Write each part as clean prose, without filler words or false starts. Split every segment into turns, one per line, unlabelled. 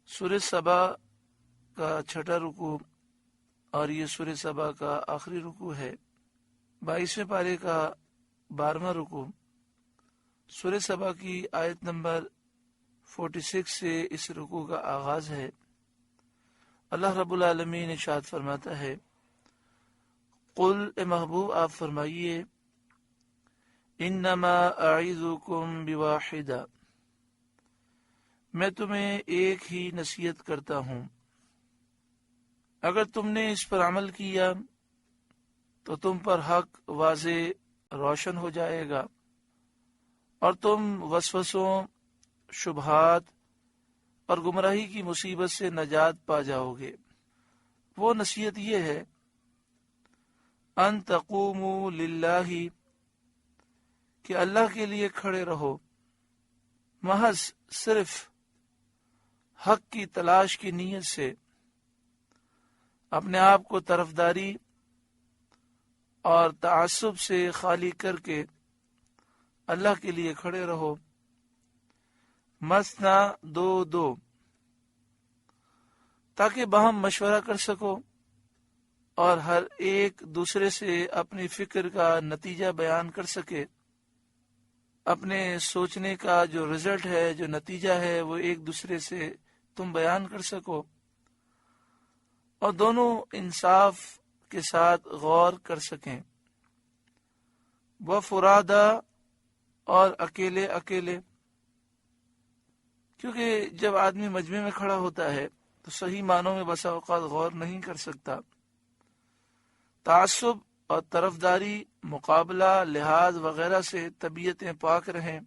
سورہ سبا کا چھٹا رکوع اور یہ سورہ سبا کا آخری رکوع ہے۔ 22ویں پارے کا 12واں رکوع سورہ سبا کی آیت نمبر 46 سے اس رکوع کا آغاز ہے۔ اللہ رب العالمین ارشاد فرماتا ہے، قل اے محبوب آپ فرمائیے، انما اعظکم بواحدہ، میں تمہیں ایک ہی نصیحت کرتا ہوں، اگر تم نے اس پر عمل کیا تو تم پر حق واضح روشن ہو جائے گا اور تم وسوسوں، شبہات اور گمراہی کی مصیبت سے نجات پا جاؤ گے۔ وہ نصیحت یہ ہے، ان تقوموا للہ، کہ اللہ کے لیے کھڑے رہو، محض صرف حق کی تلاش کی نیت سے، اپنے آپ کو طرفداری اور تعصب سے خالی کر کے اللہ کے لیے کھڑے رہو۔ مثنا دو دو، تاکہ باہم مشورہ کر سکو اور ہر ایک دوسرے سے اپنی فکر کا نتیجہ بیان کر سکے۔ اپنے سوچنے کا جو رزلٹ ہے، جو نتیجہ ہے، وہ ایک دوسرے سے تم بیان کر سکو اور دونوں انصاف کے ساتھ غور کر سکیں۔ وہ فرادا، اور اکیلے اکیلے، کیونکہ جب آدمی مجمع میں کھڑا ہوتا ہے تو صحیح معنوں میں بسا اوقات غور نہیں کر سکتا۔ تعصب اور طرفداری، مقابلہ، لحاظ وغیرہ سے طبیعتیں پاک رہیں،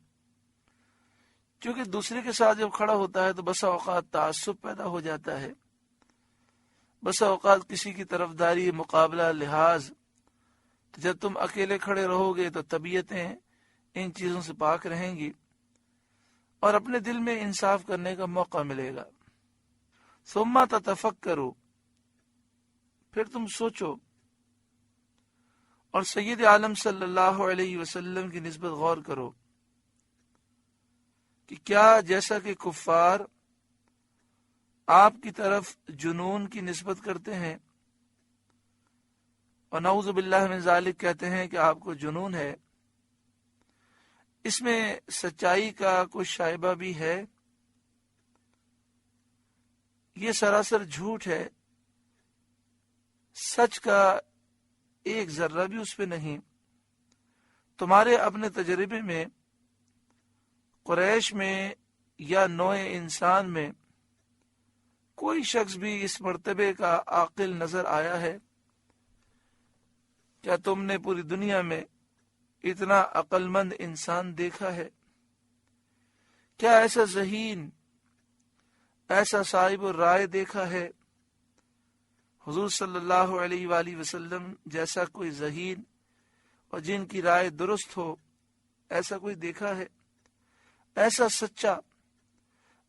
کیونکہ دوسرے کے ساتھ جب کھڑا ہوتا ہے تو بسا اوقات تعصب پیدا ہو جاتا ہے، بسا اوقات کسی کی طرفداری، مقابلہ، لحاظ۔ تو جب تم اکیلے کھڑے رہو گے تو طبیعتیں ان چیزوں سے پاک رہیں گی اور اپنے دل میں انصاف کرنے کا موقع ملے گا۔ ثم تتفکروا، پھر تم سوچو اور سید عالم صلی اللہ علیہ وسلم کی نسبت غور کرو کہ کیا جیسا کہ کفار آپ کی طرف جنون کی نسبت کرتے ہیں اور نعوذ باللہ من ذالک کہتے ہیں کہ آپ کو جنون ہے، اس میں سچائی کا کچھ شائبہ بھی ہے؟ یہ سراسر جھوٹ ہے، سچ کا ایک ذرہ بھی اس پہ نہیں۔ تمہارے اپنے تجربے میں قریش میں یا نوع انسان میں کوئی شخص بھی اس مرتبے کا عاقل نظر آیا ہے؟ کیا تم نے پوری دنیا میں اتنا عقل مند انسان دیکھا ہے؟ کیا ایسا ذہین، ایسا صاحب الرائے دیکھا ہے؟ حضور صلی اللہ علیہ وآلہ وسلم جیسا کوئی ذہین اور جن کی رائے درست ہو، ایسا کوئی دیکھا ہے؟ ایسا سچا،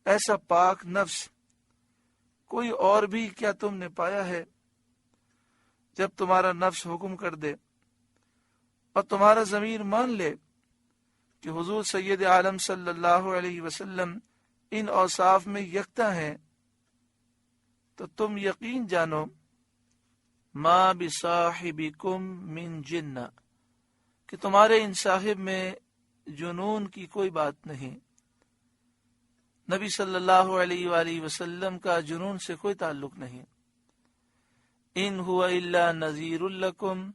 ایسا پاک نفس کوئی اور بھی کیا تم نے پایا ہے؟ جب تمہارا نفس حکم کر دے اور تمہارا ضمیر مان لے کہ حضور سید عالم صلی اللہ علیہ وسلم ان اوصاف میں یکتا ہیں، تو تم یقین جانو ما بصاحبکم من جنہ، کہ تمہارے ان صاحب میں جنون کی کوئی بات نہیں۔ نبی صلی اللہ علیہ وآلہ وسلم کا جنون سے کوئی تعلق نہیں۔ ان ہوا الا نذیر لکم،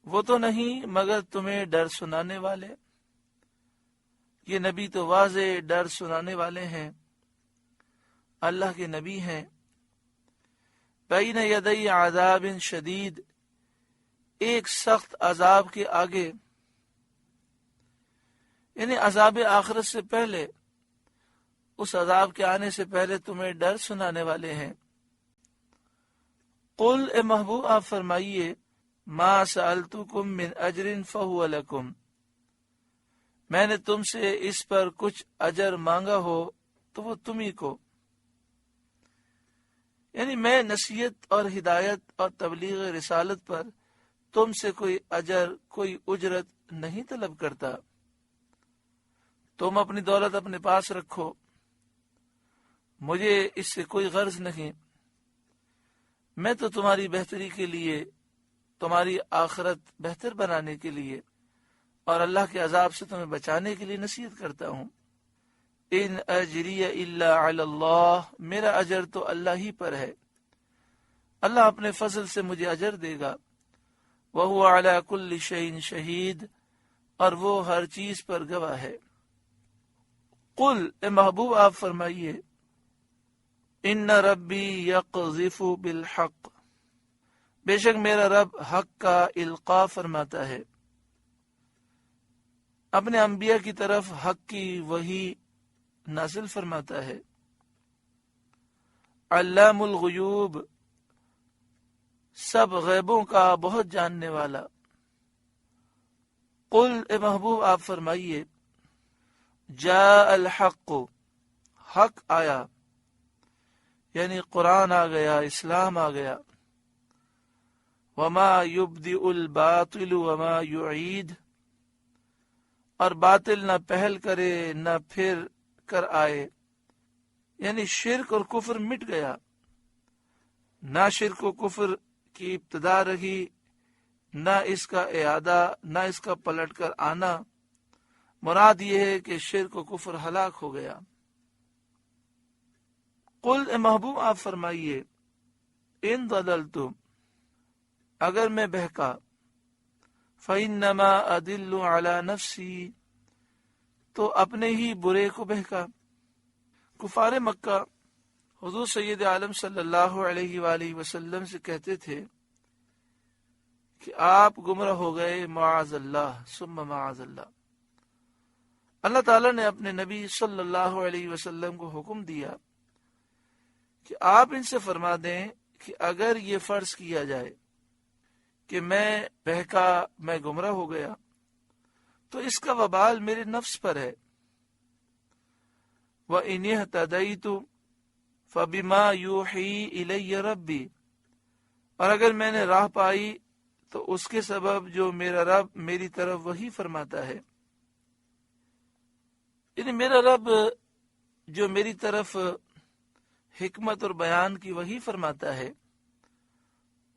وہ تو نہیں مگر تمہیں ڈر سنانے والے۔ یہ نبی تو واضح ڈر سنانے والے ہیں، اللہ کے نبی ہیں۔ بین یدی عذاب شدید، ایک سخت عذاب کے آگے، یعنی عذاب آخرت سے پہلے، اس عذاب کے آنے سے پہلے تمہیں ڈر سنانے والے ہیں۔ قل اے محبوب آپ فرمائیے، ما سألتکم من اجر فہو لکم، میں نے تم سے اس پر کچھ اجر مانگا ہو تو وہ تمہیں کو، یعنی میں نصیحت اور ہدایت اور تبلیغ رسالت پر تم سے کوئی اجر، کوئی اجرت نہیں طلب کرتا۔ تم اپنی دولت اپنے پاس رکھو مجھے اس سے کوئی غرض نہیں، میں تو تمہاری بہتری کے لیے، تمہاری آخرت بہتر بنانے کے لیے اور اللہ کے عذاب سے تمہیں بچانے کے لیے نصیحت کرتا ہوں۔ ان اجری الا علی اللہ، میرا اجر تو اللہ ہی پر ہے، اللہ اپنے فضل سے مجھے اجر دے گا۔ وہو علی کل شیء شہید، اور وہ ہر چیز پر گواہ ہے۔ قل، اے محبوب آپ فرمائیے، ان ربی یقذف بالحق، بے شک میرا رب حق کا القاء فرماتا ہے، اپنے انبیاء کی طرف حق کی وحی نازل فرماتا ہے۔ علام الغیوب، سب غیبوں کا بہت جاننے والا۔ قل، اے محبوب آپ فرمائیے، جاء الحق، حق آیا، یعنی قرآن آ گیا، اسلام آ گیا۔ وما یبدئ الباطل وما یعید، اور باطل نہ پہل کرے نہ پھر کر آئے، یعنی شرک اور کفر مٹ گیا، نہ شرک و کفر کی ابتدا رہی، نہ اس کا اعادہ، نہ اس کا پلٹ کر آنا۔ مراد یہ ہے کہ شرک و کفر ہلاک ہو گیا۔ قل، اے محبوب آپ فرمائیے، ان ضللت، اگر میں بہکا، فإنما أدل على نفسی، تو اپنے ہی برے کو بہکا۔ کفار مکہ حضور سید عالم صلی اللہ علیہ وآلہ وسلم سے کہتے تھے کہ آپ گمراہ ہو گئے، معاذ اللہ ثم معاذ اللہ۔ اللہ تعالیٰ نے اپنے نبی صلی اللہ علیہ وسلم کو حکم دیا کہ آپ ان سے فرما دیں کہ اگر یہ فرض کیا جائے کہ میں بہکا، میں گمراہ ہو گیا، تو اس کا وبال میرے نفس پر ہے۔ وَإِنِ اهْتَدَيْتُ فَبِمَا يُوحِي إِلَيَّ رَبِّي، اور اگر میں نے راہ پائی تو اس کے سبب جو میرا رب میری طرف وحی فرماتا ہے، یعنی میرا رب جو میری طرف حکمت اور بیان کی وحی فرماتا ہے،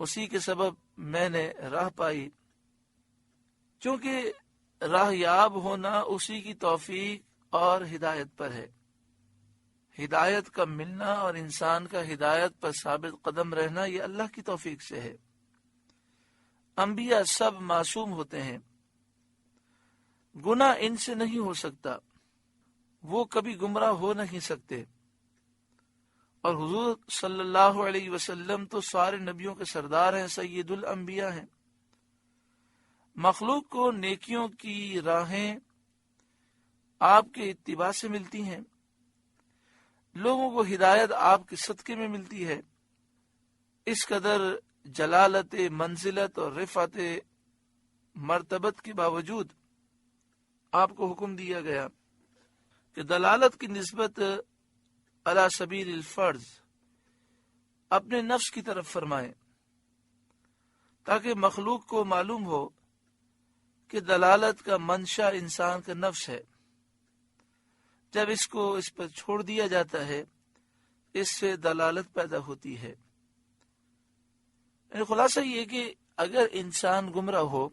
اسی کے سبب میں نے راہ پائی۔ چونکہ راہ یاب ہونا اسی کی توفیق اور ہدایت پر ہے۔ ہدایت کا ملنا اور انسان کا ہدایت پر ثابت قدم رہنا یہ اللہ کی توفیق سے ہے۔ انبیاء سب معصوم ہوتے ہیں، گناہ ان سے نہیں ہو سکتا، وہ کبھی گمراہ ہو نہیں سکتے، اور حضور صلی اللہ علیہ وسلم تو سارے نبیوں کے سردار ہیں، سید الانبیاء ہیں۔ مخلوق کو نیکیوں کی راہیں آپ کے اتباع سے ملتی ہیں، لوگوں کو ہدایت آپ کے صدقے میں ملتی ہے۔ اس قدر جلالت منزلت اور رفعت مرتبت کے باوجود آپ کو حکم دیا گیا کہ دلالت کی نسبت علی سبیل الفرض اپنے نفس کی طرف فرمائیں، تاکہ مخلوق کو معلوم ہو کہ دلالت کا منشا انسان کا نفس ہے۔ جب اس کو اس پر چھوڑ دیا جاتا ہے، اس سے دلالت پیدا ہوتی ہے۔ یعنی خلاصہ یہ کہ اگر انسان گمراہ ہو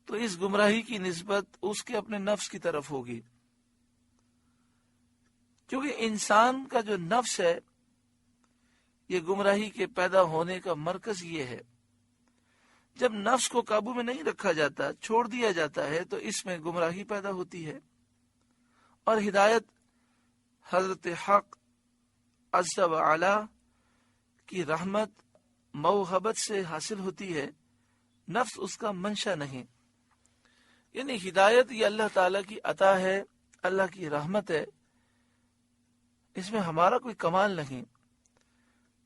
تو اس گمراہی کی نسبت اس کے اپنے نفس کی طرف ہوگی، کیونکہ انسان کا جو نفس ہے یہ گمراہی کے پیدا ہونے کا مرکز یہ ہے۔ جب نفس کو قابو میں نہیں رکھا جاتا، چھوڑ دیا جاتا ہے، تو اس میں گمراہی پیدا ہوتی ہے، اور ہدایت حضرت حق عز و علا کی رحمت موہبت سے حاصل ہوتی ہے، نفس اس کا منشا نہیں۔ یعنی ہدایت یہ اللہ تعالیٰ کی عطا ہے، اللہ کی رحمت ہے، اس میں ہمارا کوئی کمال نہیں۔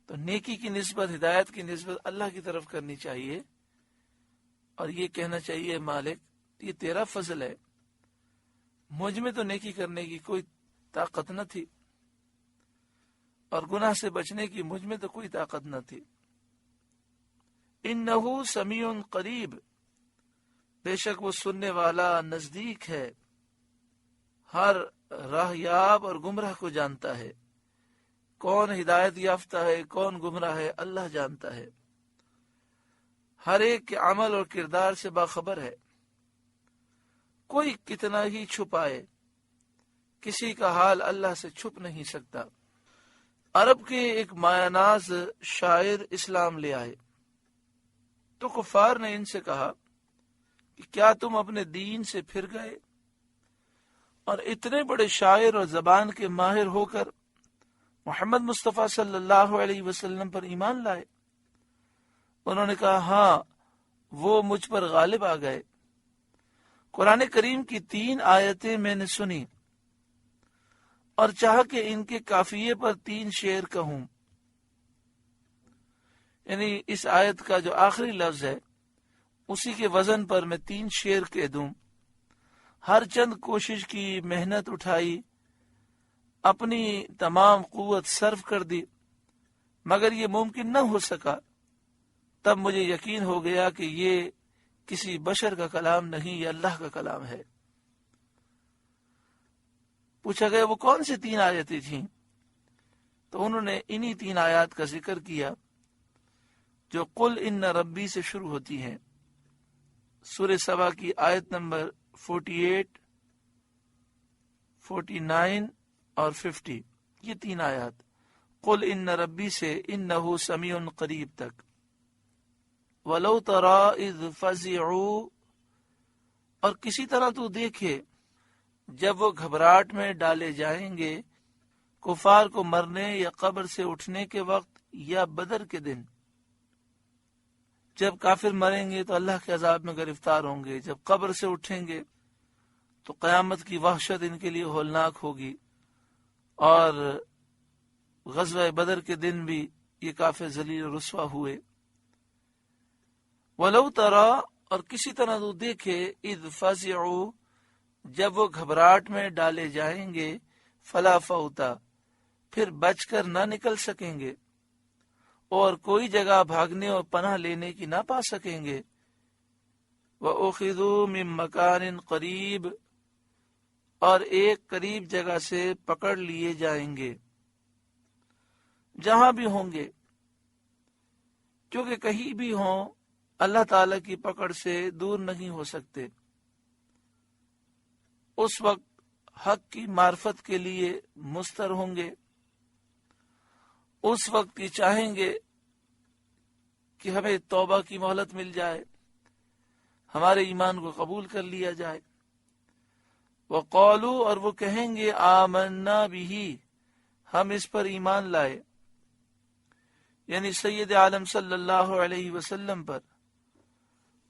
تو نیکی کی نسبت، ہدایت کی نسبت اللہ کی طرف کرنی چاہیے، اور یہ کہنا چاہیے مالک یہ تیرا فضل ہے، مجھ میں تو نیکی کرنے کی کوئی طاقت نہ تھی، اور گناہ سے بچنے کی مجھ میں تو کوئی طاقت نہ تھی۔ انہو سمیع قریب، بے شک وہ سننے والا نزدیک ہے، ہر راہیاب اور گمراہ کو جانتا ہے، کون ہدایت یافتہ ہے کون گمراہ ہے اللہ جانتا ہے، ہر ایک کے عمل اور کردار سے باخبر ہے۔ کوئی کتنا ہی چھپائے، کسی کا حال اللہ سے چھپ نہیں سکتا۔ عرب کے ایک مایہ ناز شاعر اسلام لے آئے تو کفار نے ان سے کہا کہ کیا تم اپنے دین سے پھر گئے اور اتنے بڑے شاعر اور زبان کے ماہر ہو کر محمد مصطفیٰ صلی اللہ علیہ وسلم پر ایمان لائے؟ انہوں نے کہا ہاں، وہ مجھ پر غالب آ گئے۔ قرآن کریم کی 3 آیتیں میں نے سنی اور چاہا کہ ان کے قافیے پر 3 شعر کہوں، یعنی اس آیت کا جو آخری لفظ ہے اسی کے وزن پر میں 3 شعر کہہ دوں۔ ہر چند کوشش کی، محنت اٹھائی، اپنی تمام قوت صرف کر دی، مگر یہ ممکن نہ ہو سکا۔ تب مجھے یقین ہو گیا کہ یہ کسی بشر کا کلام نہیں، یہ اللہ کا کلام ہے۔ پوچھا گیا وہ کون سی 3 آیتیں تھیں؟ تو انہوں نے انہی 3 آیات کا ذکر کیا جو قل ان ربی سے شروع ہوتی ہیں۔ سورہ سبا کی آیت نمبر 48، 49 اور 50، یہ 3 آیات قل ان ربی سے انہ سمیع قریب تک۔ وَلَوْ تَرَىٰ إِذْ فَزِعُوا، اور کسی طرح تو دیکھے جب وہ گھبراہٹ میں ڈالے جائیں گے، کفار کو مرنے یا قبر سے اٹھنے کے وقت یا بدر کے دن۔ جب کافر مریں گے تو اللہ کے عذاب میں گرفتار ہوں گے، جب قبر سے اٹھیں گے تو قیامت کی وحشت ان کے لیے ہولناک ہوگی، اور غزوہ بدر کے دن بھی یہ کافر ذلیل و رسوا ہوئے۔ وَلَوْ تَرَىٰ، اور کسی طرح تو دیکھے اِذْ فَزِعُوا، جب وہ گھبراہٹ میں ڈالے جائیں گے، فَلَا فَوْتَ، پھر بچ کر نہ نکل سکیں گے اور کوئی جگہ بھاگنے اور پناہ لینے کی نہ پا سکیں گے۔ وَأُخِذُوا مِن مَّكَانٍ قَرِيبٍ، اور ایک قریب جگہ سے پکڑ لیے جائیں گے، جہاں بھی ہوں گے، کیونکہ کہیں بھی ہوں اللہ تعالی کی پکڑ سے دور نہیں ہو سکتے۔ اس وقت حق کی معرفت کے لیے مستر ہوں گے، اس وقت یہ چاہیں گے کہ ہمیں توبہ کی مہلت مل جائے، ہمارے ایمان کو قبول کر لیا جائے۔ وَقَالُوا، اور وہ کہیں گے آمنا بِهِ، ہم اس پر ایمان لائے، یعنی سید عالم صلی اللہ علیہ وسلم پر۔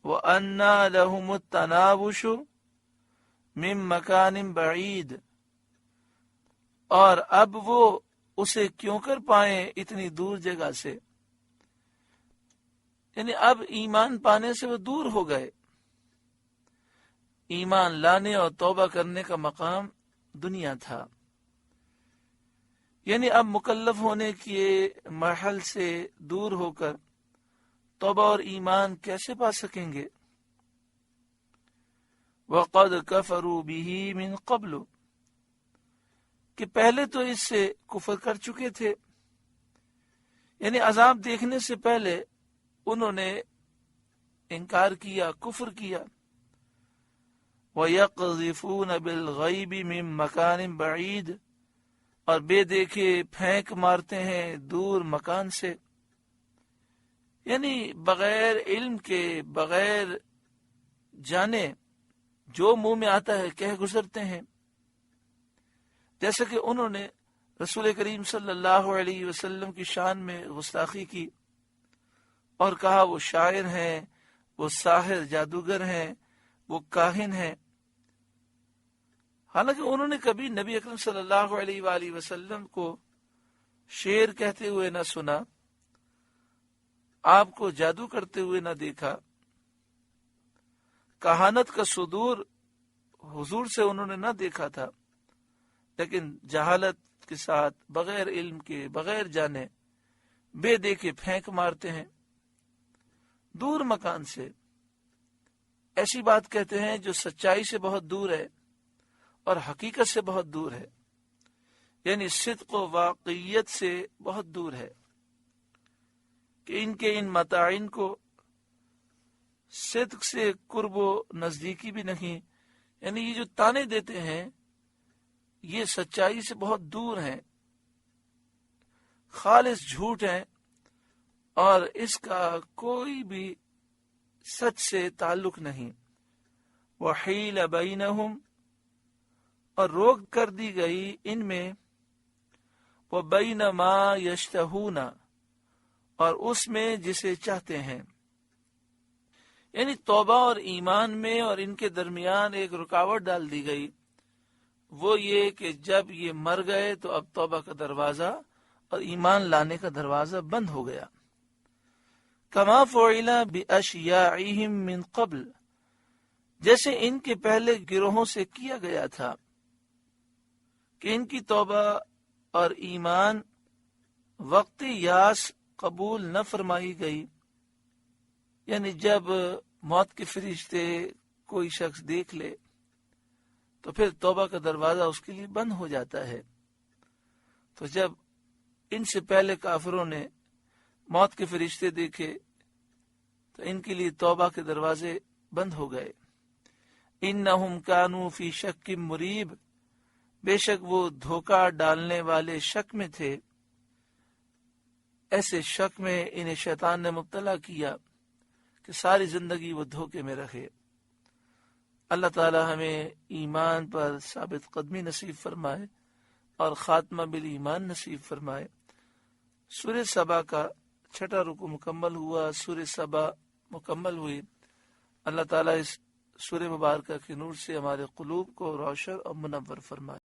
وَأَنَّا لَهُمُ التَّنَاوُشُ مِن مَّكَانٍ بَعِيدٍ، اور اب وہ اسے کیوں کر پائیں اتنی دور جگہ سے، یعنی اب ایمان پانے سے وہ دور ہو گئے۔ ایمان لانے اور توبہ کرنے کا مقام دنیا تھا، یعنی اب مکلف ہونے کے مرحل سے دور ہو کر توبہ اور ایمان کیسے پا سکیں گے؟ وَقَدْ كَفَرُوا بِهِ مِن قَبْلُ، کہ پہلے تو اس سے کفر کر چکے تھے، یعنی عذاب دیکھنے سے پہلے انہوں نے انکار کیا، کفر کیا۔ وَيَقْذِفُونَ بِالْغَيْبِ مِن مَّكَانٍ بَعِيدٍ، اور بے دیکھے پھینک مارتے ہیں دور مکان سے، یعنی بغیر علم کے، بغیر جانے جو منہ میں آتا ہے کہہ گزرتے ہیں۔ جیسا کہ انہوں نے رسول کریم صلی اللہ علیہ وسلم کی شان میں گستاخی کی اور کہا وہ شاعر ہیں، وہ ساحر جادوگر ہیں، وہ کاہن ہیں، حالانکہ انہوں نے کبھی نبی اکرم صلی اللہ علیہ وآلہ وسلم کو شعر کہتے ہوئے نہ سنا، آپ کو جادو کرتے ہوئے نہ دیکھا، کہانت کا صدور حضور سے انہوں نے نہ دیکھا تھا، لیکن جہالت کے ساتھ، بغیر علم کے، بغیر جانے، بے دیکھے پھینک مارتے ہیں دور مکان سے۔ ایسی بات کہتے ہیں جو سچائی سے بہت دور ہے اور حقیقت سے بہت دور ہے، یعنی صدق و واقعیت سے بہت دور ہے، کہ ان کے ان متاعین کو صدق سے قرب و نزدیکی بھی نہیں، یعنی یہ جو تانے دیتے ہیں یہ سچائی سے بہت دور ہیں، خالص جھوٹ ہیں، اور اس کا کوئی بھی سچ سے تعلق نہیں۔ وحیل بینہم، اور روک کر دی گئی ان میں، وبین ما یشتہون، اور اس میں جسے چاہتے ہیں، یعنی توبہ اور ایمان میں اور ان کے درمیان ایک رکاوٹ ڈال دی گئی، وہ یہ کہ جب یہ مر گئے تو اب توبہ کا دروازہ اور ایمان لانے کا دروازہ بند ہو گیا۔ کما فعل باشیاعہم من قبل، جیسے ان کے پہلے گروہوں سے کیا گیا تھا، کہ ان کی توبہ اور ایمان وقتی یاس قبول نہ فرمائی گئی، یعنی جب موت کے فرشتے کوئی شخص دیکھ لے تو پھر توبہ کا دروازہ اس کے لیے بند ہو جاتا ہے۔ تو جب ان سے پہلے کافروں نے موت کے فرشتے دیکھے تو ان کے لیے توبہ کے دروازے بند ہو گئے۔ انہم کانوا فی شک مریب، بے شک وہ دھوکہ ڈالنے والے شک میں تھے، ایسے شک میں انہیں شیطان نے مبتلا کیا کہ ساری زندگی وہ دھوکے میں رہے۔ اللہ تعالی ہمیں ایمان پر ثابت قدمی نصیب فرمائے اور خاتمہ بالایمان نصیب فرمائے۔ سورہ سبا کا 6واں رکوع مکمل ہوا، سورہ سبا مکمل ہوئی۔ اللہ تعالیٰ اس سورہ مبارکہ کے نور سے ہمارے قلوب کو روشن اور منور فرمائے۔